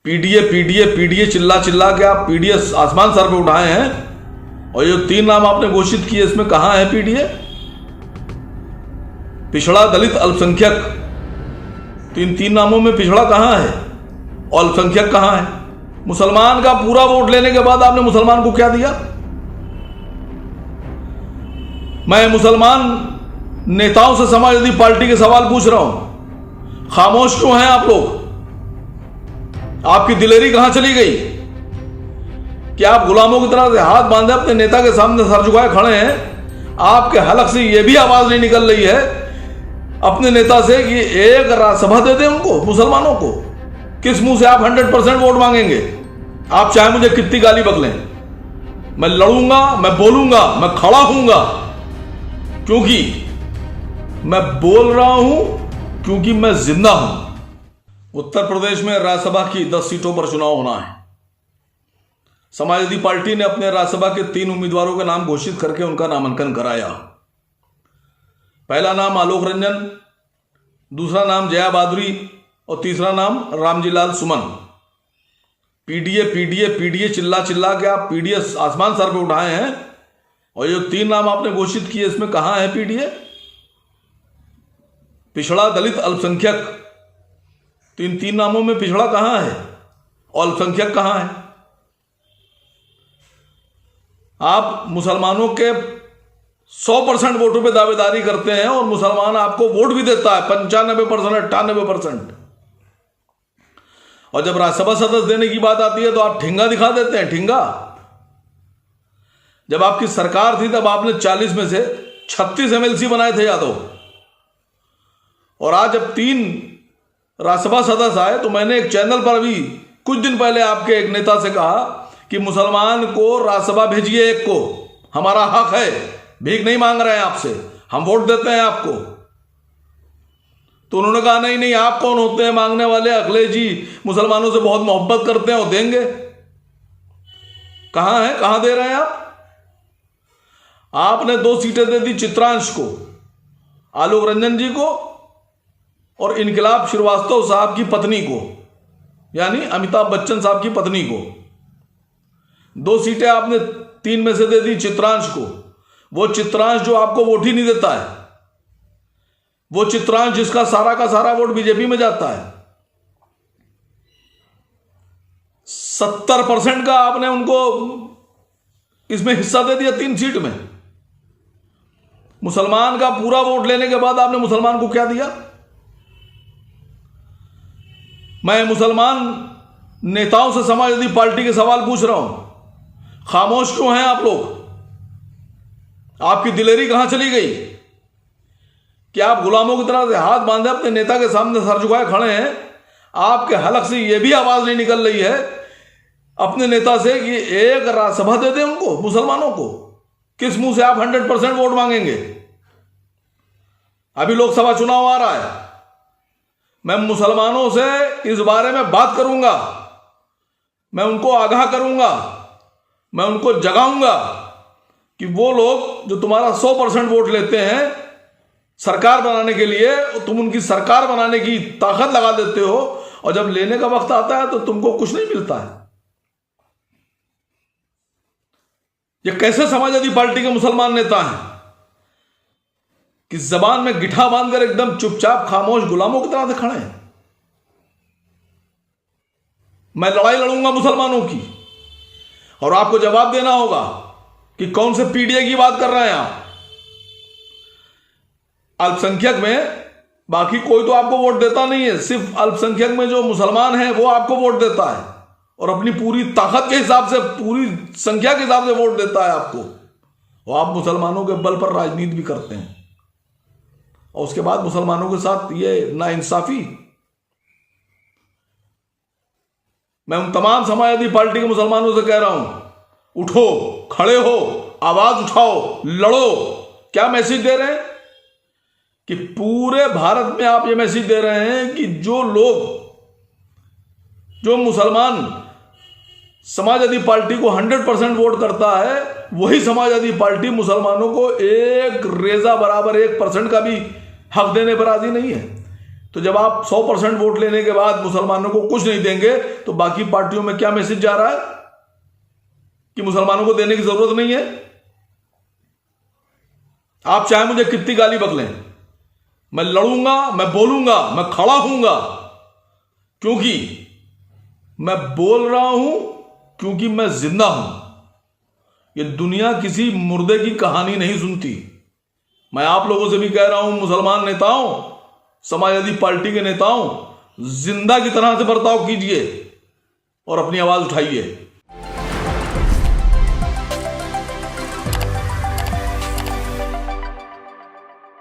PDA PDA PDA चिल्ला चिल्ला के आप पीडीए आसमान सर पे उठाए हैं। और ये 3 नाम आपने घोषित किए, इसमें कहां है पीडीए? पिछड़ा, दलित, अल्पसंख्यक, तीन नामों में पिछड़ा कहां है और अल्पसंख्यक कहां है? मुसलमान का पूरा वोट लेने के बाद आपने मुसलमान को क्या दिया? मैं मुसलमान नेताओं से समाजवादी पार्टी के सवाल पूछ रहा हूं, खामोश क्यों हैं आप लोग? आपकी दिलेरी कहां चली गई कि आप गुलामों की तरह से हाथ बांधे अपने नेता के सामने सर झुकाए खड़े हैं? आपके हलक से यह भी आवाज नहीं निकल रही है अपने नेता से कि एक राज्यसभा दे दें उनको, मुसलमानों को? किस मुंह से आप 100% वोट मांगेंगे? आप चाहे मुझे कितनी गाली बकलें, मैं लड़ूंगा, मैं बोलूंगा, मैं खड़ा हूंगा, क्योंकि मैं बोल रहा हूं, क्योंकि मैं जिंदा हूं। उत्तर प्रदेश में राज्यसभा की 10 सीटों पर चुनाव होना है। समाजवादी पार्टी ने अपने राज्यसभा के 3 उम्मीदवारों के नाम घोषित करके उनका नामांकन कराया। पहला नाम आलोक रंजन, दूसरा नाम जया बहादुरी और तीसरा नाम रामजी लाल सुमन। पीडीए पीडीए पीडीए चिल्ला चिल्ला के आप पीडीए आसमान सर पे उठाए हैं। और ये 3 नाम आपने घोषित किए, इसमें कहां है पीडीए? पिछड़ा, दलित, अल्पसंख्यक, तीन नामों में पिछड़ा कहां है और अल्पसंख्यक कहां है? आप मुसलमानों के 100% वोटों पे दावेदारी करते हैं और मुसलमान आपको वोट भी देता है 95%, 98%। और जब राज्यसभा सदस्य देने की बात आती है तो आप ठिंगा दिखा देते हैं, ठिंगा। जब आपकी सरकार थी तब आपने 40 में से 36 एमएलसी बनाए थे यादव। और आज जब 3 राज्यसभा सदस्य आए तो मैंने एक चैनल पर अभी कुछ दिन पहले आपके एक नेता से कहा कि मुसलमान को राज्यसभा भेजिए, एक को, हमारा हक है, भीख नहीं मांग रहे हैं आपसे, हम वोट देते हैं आपको। तो उन्होंने कहा नहीं नहीं, आप कौन होते हैं मांगने वाले? अखिलेश जी मुसलमानों से बहुत मोहब्बत करते हैं और देंगे। कहां है, कहां दे रहे हैं आप? आपने 2 सीटें दे दी चित्रांश को, आलोक रंजन जी को और इनकलाब श्रीवास्तव साहब की पत्नी को, यानी अमिताभ बच्चन साहब की पत्नी को। 2 सीटें आपने 3 में से दे दी चित्रांश को। वो चित्रांश जो आपको वोट ही नहीं देता है, वो चित्रांश जिसका सारा का सारा वोट बीजेपी में जाता है। 70% का आपने उनको इसमें हिस्सा दे दिया 3 सीट में। मुसलमान का पूरा वोट लेने के बाद आपने मुसलमान को क्या दिया? मैं मुसलमान नेताओं से समाजवादी पार्टी के सवाल पूछ रहा हूं, खामोश क्यों हैं आप लोग? आपकी दिलेरी कहां चली गई कि आप गुलामों की तरह से हाथ बांधे अपने नेता के सामने सर झुकाए खड़े हैं? आपके हलक से यह भी आवाज नहीं निकल रही है अपने नेता से कि एक राज्यसभा दे दें उनको, मुसलमानों को? किस मुंह से आप 100% वोट मांगेंगे? अभी लोकसभा चुनाव आ रहा है, मैं मुसलमानों से इस बारे में बात करूंगा, मैं उनको आगाह करूंगा, मैं उनको जगाऊंगा कि वो लोग जो तुम्हारा 100% वोट लेते हैं सरकार बनाने के लिए, तुम उनकी सरकार बनाने की ताकत लगा देते हो और जब लेने का वक्त आता है तो तुमको कुछ नहीं मिलता है। ये कैसे समाजवादी पार्टी के मुसलमान नेता हैं कि जबान में गिठा बांधकर एकदम चुपचाप खामोश गुलामों की तरह से खड़े हैं? मैं लड़ाई लड़ूंगा मुसलमानों की और आपको जवाब देना होगा कि कौन से पीडीए की बात कर रहे हैं आप। अल्पसंख्यक में बाकी कोई तो आपको वोट देता नहीं है, सिर्फ अल्पसंख्यक में जो मुसलमान है वो आपको वोट देता है और अपनी पूरी ताकत के हिसाब से, पूरी संख्या के हिसाब से वोट देता है आपको। और आप मुसलमानों के बल पर राजनीति भी करते हैं और उसके बाद मुसलमानों के साथ ये नाइंसाफी। मैं उन तमाम समाजवादी पार्टी के मुसलमानों से कह रहा हूं, उठो, खड़े हो, आवाज उठाओ, लड़ो। क्या मैसेज दे रहे हैं कि पूरे भारत में आप ये मैसेज दे रहे हैं कि जो लोग, जो मुसलमान समाजवादी पार्टी को 100% वोट करता है, वही समाजवादी पार्टी मुसलमानों को एक रेजा बराबर 1% का भी हक देने पर राजी नहीं है। तो जब आप 100% वोट लेने के बाद मुसलमानों को कुछ नहीं देंगे तो बाकी पार्टियों में क्या मैसेज जा रहा है कि मुसलमानों को देने की जरूरत नहीं है। आप चाहे मुझे कितनी गाली बकलें, मैं लड़ूंगा, मैं बोलूंगा, मैं खड़ा हूंगा, क्योंकि मैं बोल रहा हूं, क्योंकि मैं जिंदा हूं। ये दुनिया किसी मुर्दे की कहानी नहीं सुनती। मैं आप लोगों से भी कह रहा हूं, मुसलमान नेताओं, समाजवादी पार्टी के नेताओं, जिंदा की तरह से बर्ताव कीजिए और अपनी आवाज उठाइए।